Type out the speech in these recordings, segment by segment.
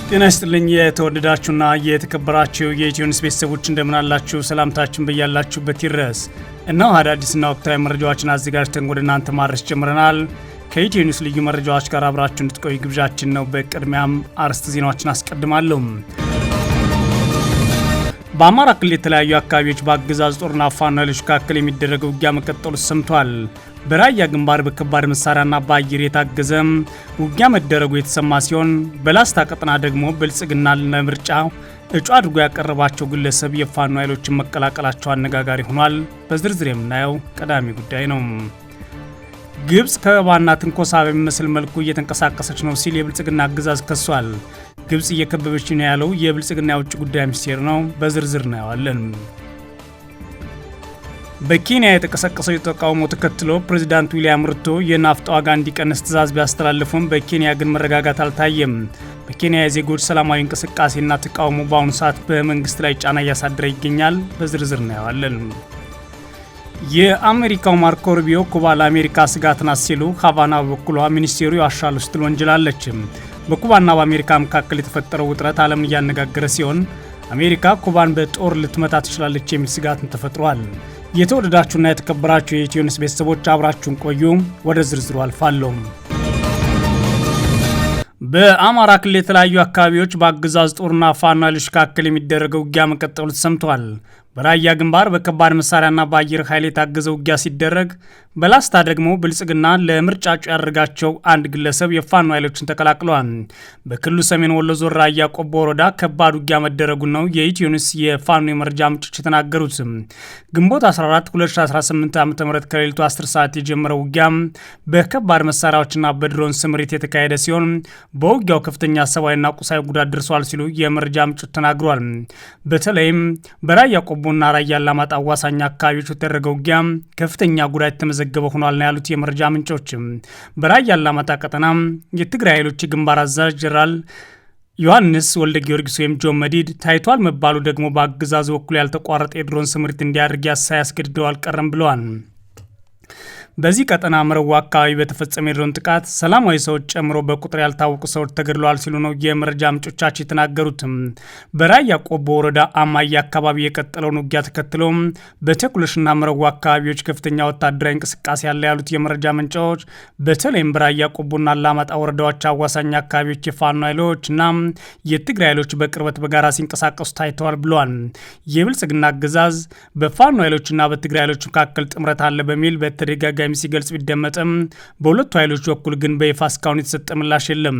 ጤና ይስጥልኝ የተወደዳችሁና የተከበራችሁ የኢትዮ ኒውስ ቤተሰቦች እንደምን አላችሁ? ሰላምታችን በያላችሁበት ይድረስ። እነሆ አዳዲስና ወቅታዊ መረጃዎችን አዘጋጅተን ወደ እናንተ ማድረስ ጀምረናል። ከኢትዮ ኒውስ ልዩ መረጃዎች ጋር አብራችሁ እንድትቆዩ ግብዣችን ነው። በቅድሚያም አርዕስተ ዜናዎችን አስቀድማለሁ። በአማራ ክልል የተለያዩ አካባቢዎች በአገዛዙ ጦርና ፋኖ ኃይሎች መካከል የሚደረገው ውጊያ መቀጠሉ ሰምቷል። በራያ ግንባር በከባድ መሳሪያና በአየር የታገዘ ውጊያ መደረጉ የተሰማ ሲሆን በላስታ ቀጠና ደግሞ ብልጽግና ለምርጫ እጩ አድርጎ ያቀረባቸው ግለሰብ የፋኖ ኃይሎችን መቀላቀላቸው አነጋጋሪ ሆኗል። በዝርዝር የምናየው ቀዳሚ ጉዳይ ነው። ግብጽ ከበባና ትንኮሳ በሚመስል መልኩ እየተንቀሳቀሰች ነው ሲል የብልጽግና አገዛዝ ከሷል። ግብጽ እየከበበች ነው ያለው የብልጽግና የውጭ ጉዳይ ሚኒስቴር ነው። በዝርዝር እናየዋለን። በኬንያ የተቀሰቀሰው የተቃውሞ ተከትሎ ፕሬዚዳንት ዊሊያም ሩቶ የናፍጣ ዋጋ እንዲቀንስ ትዕዛዝ ቢያስተላልፉም በኬንያ ግን መረጋጋት አልታየም። በኬንያ የዜጎች ሰላማዊ እንቅስቃሴና ተቃውሞ በአሁኑ ሰዓት በመንግስት ላይ ጫና እያሳደረ ይገኛል። በዝርዝር እናየዋለን። የአሜሪካው ማርኮ ሩቢዮ ኩባ ለአሜሪካ ስጋት ናት ሲሉ ሃቫና በበኩሏ ሚኒስቴሩ ይዋሻሉ ስትል ወንጅላለች። በኩባና በአሜሪካ መካከል የተፈጠረው ውጥረት ዓለምን እያነጋገረ ሲሆን አሜሪካ ኩባን በጦር ልትመታ ትችላለች የሚል ስጋትን ተፈጥሯል። የተወደዳችሁና የተከበራችሁ የኢትዮ ኒውስ ቤተሰቦች አብራችሁን ቆዩ። ወደ ዝርዝሩ አልፋለሁ። በአማራ ክልል የተለያዩ አካባቢዎች በአገዛዝ ጦርና ፋኖ ኃይሎች መካከል የሚደረገው ውጊያ መቀጠሉ ተሰምቷል። በራያ ግንባር በከባድ መሳሪያና በአየር ኃይል የታገዘ ውጊያ ሲደረግ በላስታ ደግሞ ብልጽግና ለምርጫ እጩ ያደረጋቸው አንድ ግለሰብ የፋኖ ኃይሎችን ተቀላቅለዋል። በክልሉ ሰሜን ወሎ ዞን ራያ ቆቦ ወረዳ ከባድ ውጊያ መደረጉን ነው የኢትዮ ኒውስ የፋኖ የመረጃ ምንጮች የተናገሩት። ግንቦት 14 2018 ዓ.ም ከሌሊቱ 10 ሰዓት የጀመረው ውጊያ በከባድ መሳሪያዎችና በድሮን ስምሪት የተካሄደ ሲሆን በውጊያው ከፍተኛ ሰብአዊና ቁሳዊ ጉዳት ደርሷል ሲሉ የመረጃ ምንጮች ተናግረዋል። በተለይም በራያ ቆቦና ራያ አላማጣ አዋሳኝ አካባቢዎች የተደረገው ውጊያ ከፍተኛ ጉዳት የተመዘገበ ሆኗል ነው ያሉት የመረጃ ምንጮች። በራያ አላማጣ ቀጠና የትግራይ ኃይሎች ግንባር አዛዥ ጀነራል ዮሐንስ ወልደ ጊዮርጊስ ወይም ጆን መዲድ ታይቷል መባሉ ደግሞ በአገዛዙ በኩል ያልተቋረጠ የድሮን ስምሪት እንዲያደርግ ሳያስገድደው አልቀረም ብለዋል። በዚህ ቀጠና መረዋ አካባቢ በተፈጸመ የድሮን ጥቃት ሰላማዊ ሰዎች ጨምሮ በቁጥር ያልታወቁ ሰዎች ተገድለዋል ሲሉ ነው የመረጃ ምንጮቻቸው የተናገሩት። በራያ ቆቦ ወረዳ አማያ አካባቢ የቀጠለውን ውጊያ ተከትሎ በተኩለሽና መረዋ አካባቢዎች ከፍተኛ ወታደራዊ እንቅስቃሴ ያለ ያሉት የመረጃ ምንጮች በተለይም በራያ ቆቦና አላማጣ ወረዳዎች አዋሳኝ አካባቢዎች የፋኖ ኃይሎችና የትግራይ ኃይሎች በቅርበት በጋራ ሲንቀሳቀሱ ታይተዋል ብለዋል። የብልጽግና አገዛዝ በፋኖ ኃይሎችና በትግራይ ኃይሎች መካከል ጥምረት አለ በሚል በተደጋጋሚ ሲገልጽ ቢደመጥም በሁለቱ ኃይሎች በኩል ግን በይፋ እስካሁን የተሰጠ ምላሽ የለም።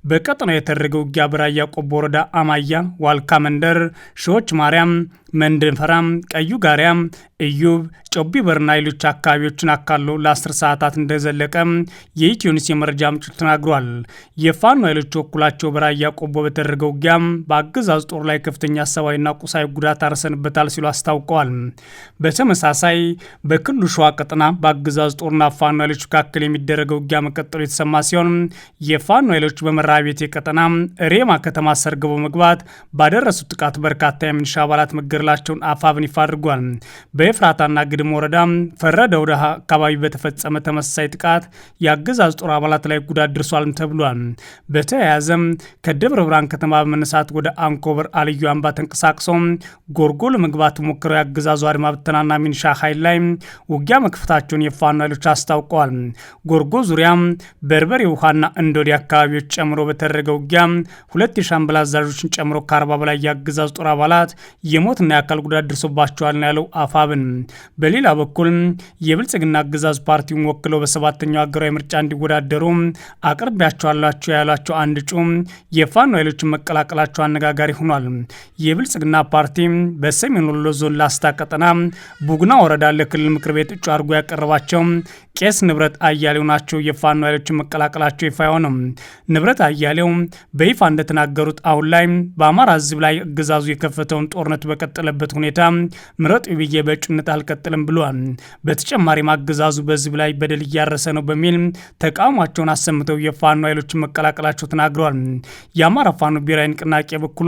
በቀጠናው የተደረገው ውጊያ በራያ ቆቦ ወረዳ አማያ፣ ዋልካ መንደር፣ ሾዎች ማርያም፣ መንደፈራም፣ ቀዩ ጋሪያም፣ እዩብ፣ ጮቢ በርና ሌሎች አካባቢዎችን አካሎ ለ10 ሰዓታት እንደዘለቀ የኢትዮ ኒውስ የመረጃ ምንጮች ተናግሯል። የፋኖ ኃይሎች በኩላቸው በራያ ቆቦ በተደረገው ውጊያ በአገዛዙ ጦር ላይ ከፍተኛ ሰብአዊና ቁሳዊ ጉዳት አርሰንበታል ሲሉ አስታውቀዋል። በተመሳሳይ በክልሉ ሸዋ ቀጠና በአገዛዙ ጦርና ፋኖ ኃይሎች መካከል የሚደረገው ውጊያ መቀጠሉ የተሰማ ሲሆን የፋኖ ኃይሎች በመራቤቴ ቀጠና ሬማ ከተማ ሰርገው በመግባት ባደረሱት ጥቃት በርካታ የሚሊሻ አባላት መገደላቸውን አፋብን ይፋ አድርጓል። በኤፍራታና ግድም ወረዳ ፈረደ ወደ አካባቢ በተፈጸመ ተመሳሳይ ጥቃት የአገዛዝ ጦር አባላት ላይ ጉዳት ደርሷል ተብሏል። በተያያዘም ከደብረ ብርሃን ከተማ በመነሳት ወደ አንኮበር አልዩ አምባ ተንቀሳቅሶ ጎርጎ ለመግባት ሞክረው የአገዛዙ አድማ ብተናና ሚኒሻ ኃይል ላይ ውጊያ መክፈታቸውን የፋኖ ኃይሎች አስታውቀዋል። ጎርጎ ዙሪያ በርበሬ ውሃና እንዶዲ አካባቢዎች ጨምሮ በተደረገ ውጊያ 2 የሻምበል አዛዦችን ጨምሮ ከ40 በላይ የአገዛዝ ጦር አባላት የሞትና የአካል ጉዳት ደርሶባቸዋል ነው ያለው አፋብን። በሌላ በኩል የብልጽግና አገዛዝ ፓርቲውን ወክለው በሰባተኛው ሀገራዊ ምርጫ እንዲወዳደሩ አቅርቢያቸዋላቸው ያሏቸው አንድ እጩ የፋኖ ኃይሎችን መቀላቀላቸው አነጋጋሪ ሆኗል። የብልጽግና ፓርቲ በሰሜን ወሎ ዞን ላስታ ቀጠና ቡግና ወረዳ ለክልል ምክር ቤት እጩ አድርጎ ያቀረባቸው ቄስ ንብረት አያሌው ናቸው። የፋኖ ኃይሎችን መቀላቀላቸው ይፋ ሆነው ንብረት አያሌው በይፋ እንደተናገሩት አሁን ላይ በአማራ ሕዝብ ላይ አገዛዙ የከፈተውን ጦርነት በቀጠለበት ሁኔታ ምረጡ ብዬ በእጩነት አልቀጥልም ብለዋል። በተጨማሪም አገዛዙ በሕዝብ ላይ በደል እያረሰ ነው በሚል ተቃውሟቸውን አሰምተው የፋኖ ኃይሎችን መቀላቀላቸው ተናግረዋል። የአማራ ፋኖ ብሔራዊ ንቅናቄ በኩሉ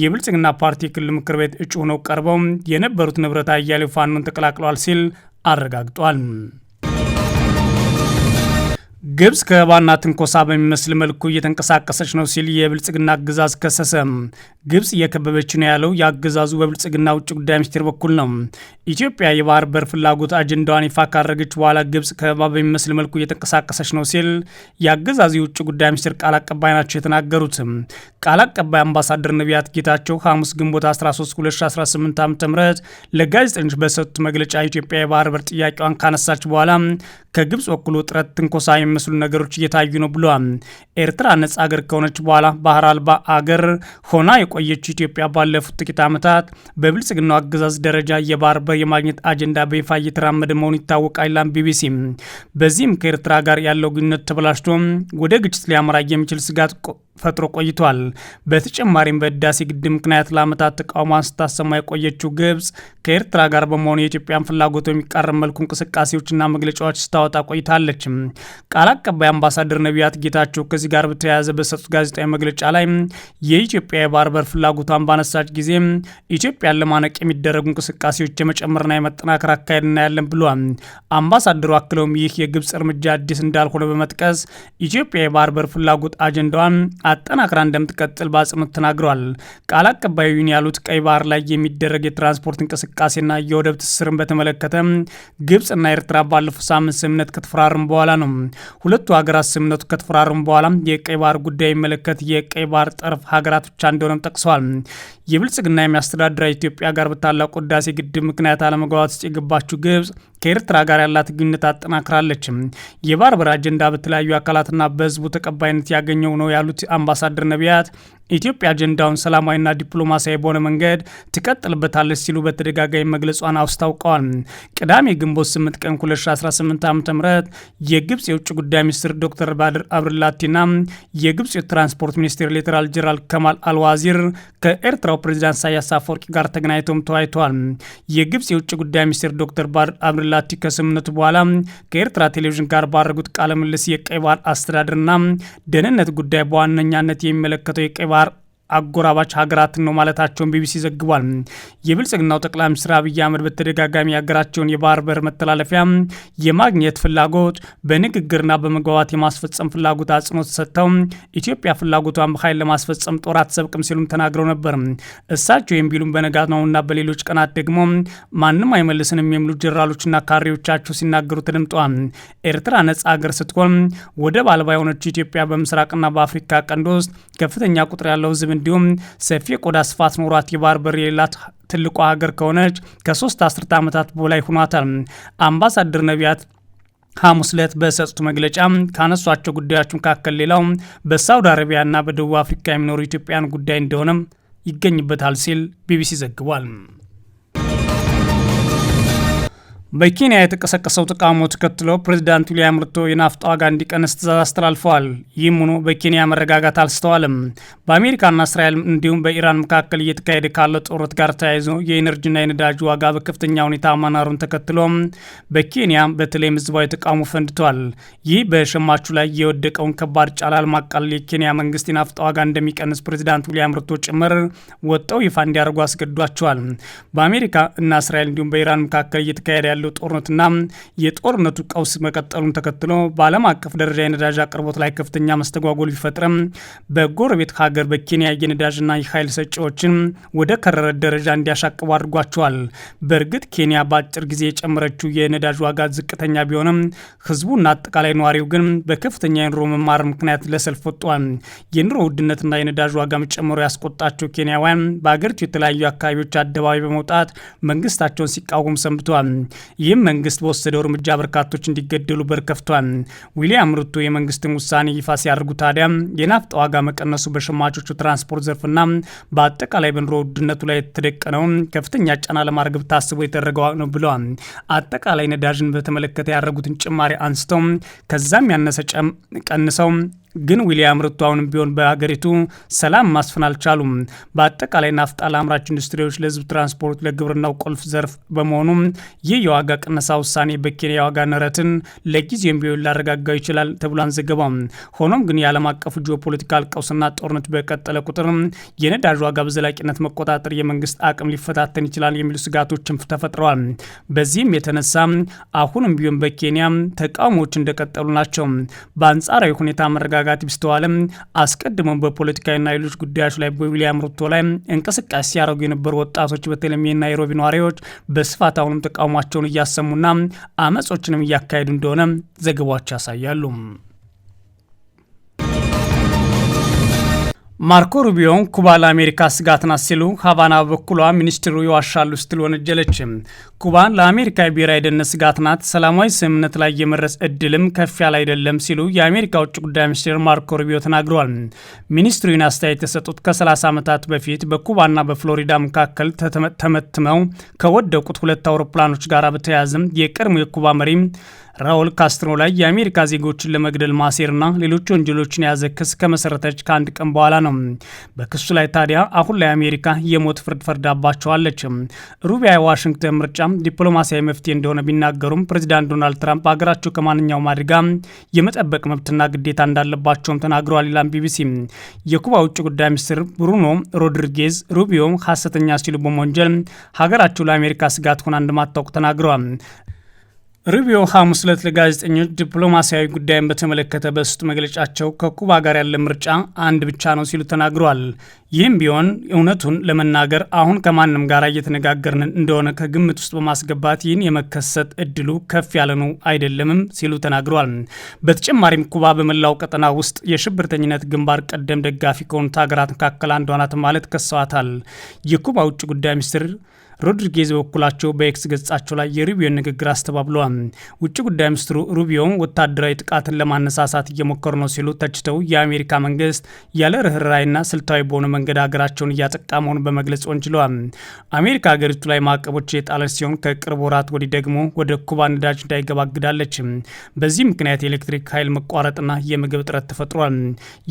የብልጽግና ፓርቲ ክልል ምክር ቤት እጩ ሆነው ቀርበው የነበሩት ንብረት አያሌው ፋኖን ተቀላቅለዋል ሲል አረጋግጧል። ግብጽ ከባና ትንኮሳ በሚመስል መልኩ እየተንቀሳቀሰች ነው ሲል የብልጽግና አገዛዝ ከሰሰ። ግብጽ እየከበበች ነው ያለው የአገዛዙ በብልጽግና ውጭ ጉዳይ ሚኒስቴር በኩል ነው። ኢትዮጵያ የባህር በር ፍላጎት አጀንዳዋን ይፋ ካደረገች በኋላ ግብጽ ከበባ በሚመስል መልኩ እየተንቀሳቀሰች ነው ሲል የአገዛዙ የውጭ ጉዳይ ሚኒስቴር ቃል አቀባይ ናቸው የተናገሩት። ቃል አቀባይ አምባሳደር ነቢያት ጌታቸው ሐሙስ ግንቦት 13 2018 ዓ.ም ለጋዜጠኞች በሰጡት መግለጫ ኢትዮጵያ የባህር በር ጥያቄዋን ካነሳች በኋላ ከግብጽ በኩል ውጥረት፣ ትንኮሳ የሚመስሉ ነገሮች እየታዩ ነው ብለዋል። ኤርትራ ነጻ አገር ከሆነች በኋላ ባህር አልባ አገር ሆና የቆየችው ኢትዮጵያ ባለፉት ጥቂት ዓመታት በብልጽግናው አገዛዝ ደረጃ የባህር በር የማግኘት አጀንዳ በይፋ እየተራመደ መሆኑ ይታወቃል ይላል ቢቢሲ። በዚህም ከኤርትራ ጋር ያለው ግንኙነት ተበላሽቶ ወደ ግጭት ሊያመራ የሚችል ስጋት ፈጥሮ ቆይቷል። በተጨማሪም በህዳሴ ግድብ ምክንያት ለዓመታት ተቃውሟን ስታሰማ የቆየችው ግብጽ ከኤርትራ ጋር በመሆኑ የኢትዮጵያን ፍላጎት በሚቃረን መልኩ እንቅስቃሴዎችና መግለጫዎች ስታወጣ ቆይታለች። ቃል አቀባይ አምባሳደር ነቢያት ጌታቸው ከዚህ ጋር በተያያዘ በሰጡት ጋዜጣዊ መግለጫ ላይ የኢትዮጵያ የባህር በር ፍላጎቷን ባነሳች ጊዜ ኢትዮጵያን ለማነቅ የሚደረጉ እንቅስቃሴዎች የመጨመርና የመጠናከር አካሄድ እናያለን ብሏል። አምባሳደሩ አክለውም ይህ የግብጽ እርምጃ አዲስ እንዳልሆነ በመጥቀስ ኢትዮጵያ የባህር በር ፍላጎት አጀንዳዋን አጠናክራ እንደምትቀጥል በአጽንኦት ተናግረዋል። ቃል አቀባዩን ያሉት ቀይ ባህር ላይ የሚደረግ የትራንስፖርት እንቅስቃሴና የወደብ ትስስርን በተመለከተ ግብጽና ኤርትራ ባለፈው ሳምንት ስምምነት ከተፈራረሙ በኋላ ነው። ሁለቱ ሀገራት ስምምነቱ ከተፈራረሙ በኋላ የቀይ ባህር ጉዳይ የሚመለከት የቀይ ባህር ጠረፍ ሀገራት ብቻ እንደሆነም ጠቅሰዋል። የብልጽግና የሚያስተዳድረው ኢትዮጵያ ጋር በታላቁ ህዳሴ ግድብ ምክንያት አለመግባባት ውስጥ የገባችው ግብጽ ከኤርትራ ጋር ያላት ግንኙነት አጠናክራለች። የባህር በር አጀንዳ በተለያዩ አካላትና በህዝቡ ተቀባይነት ያገኘው ነው ያሉት አምባሳደር ነቢያት ኢትዮጵያ አጀንዳውን ሰላማዊና ዲፕሎማሲያዊ በሆነ መንገድ ትቀጥልበታለች ሲሉ በተደጋጋሚ መግለጿን አስታውቀዋል። ቅዳሜ ግንቦት 8 ቀን 2018 ዓ.ም የግብጽ የውጭ ጉዳይ ሚኒስትር ዶክተር ባድር አብድላቲና የግብጽ የትራንስፖርት ሚኒስቴር ሌተናል ጄኔራል ከማል አልዋዚር ከኤርትራው ፕሬዚዳንት ኢሳያስ አፈወርቂ ጋር ተገናኝተውም ተወያይተዋል። የግብጽ የውጭ ጉዳይ ሚኒስቴር ዶክተር ባድር አብድላቲ ከስምምነቱ በኋላ ከኤርትራ ቴሌቪዥን ጋር ባደረጉት ቃለ ምልልስ የቀይ ባህር አስተዳደርና ደህንነት ጉዳይ በዋነኛነት የሚመለከተው የቀይ ባህር አጎራባች ሀገራትን ነው ማለታቸውን ቢቢሲ ዘግቧል። የብልጽግናው ጠቅላይ ሚኒስትር አብይ አህመድ በተደጋጋሚ ሀገራቸውን የባህር በር መተላለፊያ የማግኘት ፍላጎት በንግግርና በመግባባት የማስፈጸም ፍላጎት አጽንኦት ሰጥተው ኢትዮጵያ ፍላጎቷን በኃይል ለማስፈጸም ጦር አትሰብቅም ሲሉም ተናግረው ነበር። እሳቸው የሚሉም በነጋት ነውና በሌሎች ቀናት ደግሞ ማንም አይመልስንም የሚሉ ጀነራሎችና ካሬዎቻቸው ሲናገሩ ተደምጠዋል። ኤርትራ ነጻ ሀገር ስትሆን ወደብ አልባ የሆነችው ኢትዮጵያ በምስራቅና በአፍሪካ ቀንድ ውስጥ ከፍተኛ ቁጥር ያለው ህዝብ እንዲሁም ሰፊ የቆዳ ስፋት ኖሯት የባህር በር የሌላት ትልቋ ሀገር ከሆነች ከ3 አስርተ ዓመታት በላይ ሆኗታል። አምባሳደር ነቢያት ሐሙስ ዕለት በሰጡት መግለጫ ካነሷቸው ጉዳዮች መካከል ሌላው በሳውዲ አረቢያና በደቡብ አፍሪካ የሚኖሩ ኢትዮጵያን ጉዳይ እንደሆነም ይገኝበታል ሲል ቢቢሲ ዘግቧል። በኬንያ የተቀሰቀሰው ተቃውሞ ተከትሎ ፕሬዚዳንት ዊልያም ሩቶ የናፍጣ ዋጋ እንዲቀንስ ትዕዛዝ አስተላልፈዋል። ይህም ሆኖ በኬንያ መረጋጋት አልስተዋልም። በአሜሪካና እስራኤል እንዲሁም በኢራን መካከል እየተካሄደ ካለው ጦርነት ጋር ተያይዞ የኤነርጂና የነዳጅ ዋጋ በከፍተኛ ሁኔታ ማናሩን ተከትሎ በኬንያ በተለይም ህዝባዊ ተቃውሞ ፈንድቷል። ይህ በሸማቹ ላይ የወደቀውን ከባድ ጫና ለማቃለል የኬንያ መንግስት የናፍጣ ዋጋ እንደሚቀንስ ፕሬዚዳንት ዊልያም ሩቶ ጭምር ወጥተው ይፋ እንዲያደርጉ አስገድዷቸዋል። በአሜሪካ እና እስራኤል እንዲሁም በኢራን መካከል እየተካሄደ ያለው ጦርነትና የጦርነቱ ቀውስ መቀጠሉን ተከትሎ በዓለም አቀፍ ደረጃ የነዳጅ አቅርቦት ላይ ከፍተኛ መስተጓጎል ቢፈጥርም በጎረቤት ሀገር በኬንያ የነዳጅና የኃይል ሰጪዎችን ወደ ከረረ ደረጃ እንዲያሻቅቡ አድርጓቸዋል። በእርግጥ ኬንያ በአጭር ጊዜ የጨመረችው የነዳጅ ዋጋ ዝቅተኛ ቢሆንም ህዝቡና አጠቃላይ ነዋሪው ግን በከፍተኛ የኑሮ መማር ምክንያት ለሰልፍ ወጥቷል። የኑሮ ውድነትና የነዳጅ ዋጋ መጨመሩ ያስቆጣቸው ኬንያውያን በአገሪቱ የተለያዩ አካባቢዎች አደባባይ በመውጣት መንግስታቸውን ሲቃወሙ ሰንብተዋል። ይህም መንግስት በወሰደው እርምጃ በርካቶች እንዲገደሉ በር ከፍቷል። ዊልያም ሩቶ የመንግስትን ውሳኔ ይፋ ሲያደርጉ ታዲያ የናፍጣ ዋጋ መቀነሱ በሸማቾቹ ትራንስፖርት ዘርፍና በአጠቃላይ በኑሮ ውድነቱ ላይ የተደቀነውን ከፍተኛ ጫና ለማርገብ ታስቦ የተደረገው ነው ብለዋል። አጠቃላይ ነዳጅን በተመለከተ ያደረጉትን ጭማሪ አንስተው ከዛም ያነሰ ቀንሰው ግን ዊሊያም ሩቶ አሁንም ቢሆን በሀገሪቱ ሰላም ማስፈን አልቻሉም። በአጠቃላይ ናፍጣ ለአምራች ኢንዱስትሪዎች፣ ለህዝብ ትራንስፖርት፣ ለግብርናው ቁልፍ ዘርፍ በመሆኑ ይህ የዋጋ ቅነሳ ውሳኔ በኬንያ የዋጋ ንረትን ለጊዜም ቢሆን ላረጋጋው ይችላል ተብሎ አንዘገባም። ሆኖም ግን የዓለም አቀፉ ጂኦፖለቲካል ቀውስና ጦርነት በቀጠለ ቁጥር የነዳጅ ዋጋ በዘላቂነት መቆጣጠር የመንግስት አቅም ሊፈታተን ይችላል የሚሉ ስጋቶችም ተፈጥረዋል። በዚህም የተነሳ አሁንም ቢሆን በኬንያ ተቃውሞዎች እንደቀጠሉ ናቸው። በአንጻራዊ ሁኔታ መረጋጋት ቢስተዋልም አስቀድመው በፖለቲካዊና ሌሎች ጉዳዮች ላይ በዊሊያም ሩቶ ላይ እንቅስቃሴ ሲያደርጉ የነበሩ ወጣቶች በተለይም የናይሮቢ ነዋሪዎች በስፋት አሁንም ተቃውሟቸውን እያሰሙና አመጾችንም እያካሄዱ እንደሆነ ዘገባዎች ያሳያሉ። ማርኮ ሩቢዮን ኩባ ለአሜሪካ ስጋት ናት ሲሉ ሀቫና በበኩሏ ሚኒስትሩ ይዋሻሉ ስትል ወነጀለች። ኩባ ለአሜሪካ ብሔራዊ ደህንነት ስጋት ናት፣ ሰላማዊ ስምምነት ላይ የመድረስ እድልም ከፍ ያለ አይደለም ሲሉ የአሜሪካ ውጭ ጉዳይ ሚኒስትር ማርኮ ሩቢዮ ተናግረዋል። ሚኒስትሩ ይህን አስተያየት የሰጡት ከ30 ዓመታት በፊት በኩባና በፍሎሪዳ መካከል ተመትመው ከወደቁት ሁለት አውሮፕላኖች ጋር በተያያዘም የቀድሞ የኩባ መሪ ራውል ካስትሮ ላይ የአሜሪካ ዜጎችን ለመግደል ማሴርና ሌሎች ወንጀሎችን የያዘ ክስ ከመሰረተች ከአንድ ቀን በኋላ ነው። በክሱ ላይ ታዲያ አሁን ላይ አሜሪካ የሞት ፍርድ ፈርዳባቸዋለች። ሩቢያ የዋሽንግተን ምርጫ ዲፕሎማሲያዊ መፍትሄ እንደሆነ ቢናገሩም ፕሬዚዳንት ዶናልድ ትራምፕ ሀገራቸው ከማንኛውም አደጋ የመጠበቅ መብትና ግዴታ እንዳለባቸውም ተናግረዋል ይላል ቢቢሲ። የኩባ ውጭ ጉዳይ ሚኒስትር ብሩኖ ሮድሪጌዝ ሩቢዮ ሐሰተኛ ሲሉ በመወንጀል ሀገራቸው ለአሜሪካ ስጋት ሆና እንደማታውቅ ተናግረዋል። ሩቢዮ ሐሙስ ዕለት ለጋዜጠኞች ዲፕሎማሲያዊ ጉዳይን በተመለከተ በሰጡት መግለጫቸው ከኩባ ጋር ያለ ምርጫ አንድ ብቻ ነው ሲሉ ተናግረዋል። ይህም ቢሆን እውነቱን ለመናገር አሁን ከማንም ጋር እየተነጋገርን እንደሆነ ከግምት ውስጥ በማስገባት ይህን የመከሰት እድሉ ከፍ ያለ ነው አይደለምም ሲሉ ተናግረዋል። በተጨማሪም ኩባ በመላው ቀጠና ውስጥ የሽብርተኝነት ግንባር ቀደም ደጋፊ ከሆኑት ሀገራት መካከል አንዷ ናት ማለት ከሰዋታል። የኩባ ውጭ ጉዳይ ሚኒስትር ሮድሪጌዝ በበኩላቸው በኤክስ ገጻቸው ላይ የሩቢዮን ንግግር አስተባብለዋል። ውጭ ጉዳይ ሚኒስትሩ ሩቢዮ ወታደራዊ ጥቃትን ለማነሳሳት እየሞከሩ ነው ሲሉ ተችተው የአሜሪካ መንግስት ያለ ርኅራኄና ስልታዊ በሆነ መንገድ ሀገራቸውን እያጠቃ መሆኑን በመግለጽ ወንጅለዋል። አሜሪካ ሀገሪቱ ላይ ማዕቀቦች የጣለች ሲሆን ከቅርብ ወራት ወዲህ ደግሞ ወደ ኩባ ነዳጅ እንዳይገባ አግዳለች። በዚህ ምክንያት የኤሌክትሪክ ኃይል መቋረጥና የምግብ እጥረት ተፈጥሯል።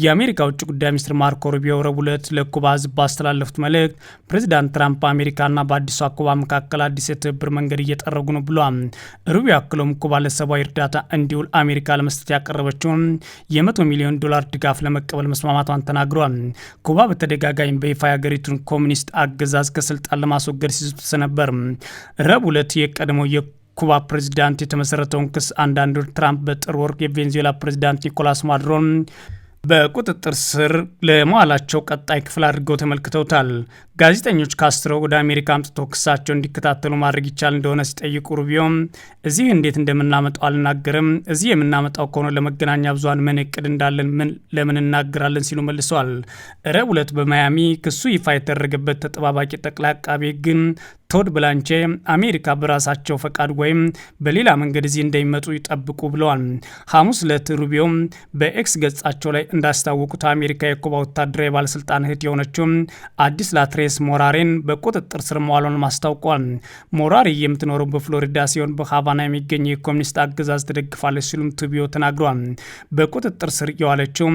የአሜሪካ ውጭ ጉዳይ ሚኒስትር ማርኮ ሩቢዮ ረቡዕ ዕለት ለኩባ ህዝብ ባስተላለፉት መልእክት ፕሬዚዳንት ትራምፕ በአሜሪካና በአዲሱ ኩባ መካከል አዲስ የትብብር መንገድ እየጠረጉ ነው ብሏል። ሩቢዮ አክሎም ኩባ ለሰብአዊ እርዳታ እንዲውል አሜሪካ ለመስጠት ያቀረበችውን $100 ሚሊዮን ድጋፍ ለመቀበል መስማማቷን ተናግሯል። ኩባ በተደጋጋሚ በይፋ የሀገሪቱን ኮሚኒስት አገዛዝ ከስልጣን ለማስወገድ ሲዝቱ ነበር። ረቡዕ ዕለት የቀድሞው ኩባ ፕሬዚዳንት የተመሰረተውን ክስ አንዳንዶች ትራምፕ በጥር ወር የቬኔዙዌላ ፕሬዚዳንት ኒኮላስ ማዱሮን በቁጥጥር ስር ለመዋላቸው ቀጣይ ክፍል አድርገው ተመልክተውታል። ጋዜጠኞች ካስትሮ ወደ አሜሪካ አምጥቶ ክሳቸው እንዲከታተሉ ማድረግ ይቻል እንደሆነ ሲጠይቁ ሩቢዮም እዚህ እንዴት እንደምናመጣው አልናገርም፣ እዚህ የምናመጣው ከሆነ ለመገናኛ ብዙሃን ምን እቅድ እንዳለን ለምን እናገራለን ሲሉ መልሰዋል። ረቡዕ ዕለት በማያሚ ክሱ ይፋ የተደረገበት ተጠባባቂ ጠቅላይ አቃቤ ግን ቶድ ብላንቼ አሜሪካ በራሳቸው ፈቃድ ወይም በሌላ መንገድ እዚህ እንደሚመጡ ይጠብቁ ብለዋል። ሐሙስ ዕለት ሩቢዮም በኤክስ ገጻቸው ላይ እንዳስታወቁት አሜሪካ የኩባ ወታደራዊ ባለስልጣን እህት የሆነችው አዲስ ላትሬስ ሞራሬን በቁጥጥር ስር መዋሏን አስታውቋል። ሞራሪ የምትኖረው በፍሎሪዳ ሲሆን በሃቫና የሚገኝ የኮሚኒስት አገዛዝ ትደግፋለች ሲሉም ቱቢዮ ተናግሯል። በቁጥጥር ስር የዋለችው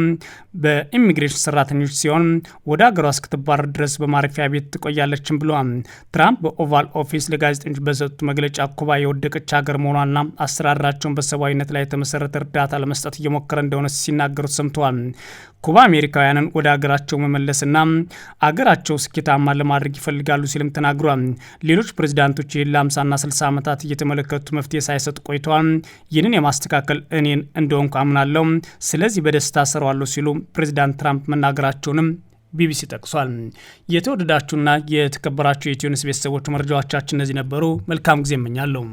በኢሚግሬሽን ሰራተኞች ሲሆን ወደ ሀገሯ እስክትባረር ድረስ በማረፊያ ቤት ትቆያለችም ብለዋል። ትራምፕ ኦቫል ኦፊስ ለጋዜጠኞች በሰጡት መግለጫ ኩባ የወደቀች ሀገር መሆኗና አስተዳደራቸውን በሰብአዊነት ላይ የተመሰረተ እርዳታ ለመስጠት እየሞከረ እንደሆነ ሲናገሩት ሰምተዋል። ኩባ አሜሪካውያንን ወደ ሀገራቸው መመለስና አገራቸው ስኬታማ ለማድረግ ይፈልጋሉ ሲልም ተናግሯል። ሌሎች ፕሬዚዳንቶች ይህን ለ50ና 60 ዓመታት እየተመለከቱ መፍትሄ ሳይሰጡ ቆይተዋል። ይህንን የማስተካከል እኔን እንደሆንኩ አምናለሁ፣ ስለዚህ በደስታ ሰራዋለሁ ሲሉ ፕሬዚዳንት ትራምፕ መናገራቸውንም ቢቢሲ ጠቅሷል። የተወደዳችሁና የተከበራችሁ የኢትዮ ኒውስ ቤተሰቦች መረጃዎቻችን እነዚህ ነበሩ። መልካም ጊዜ እመኛለሁ።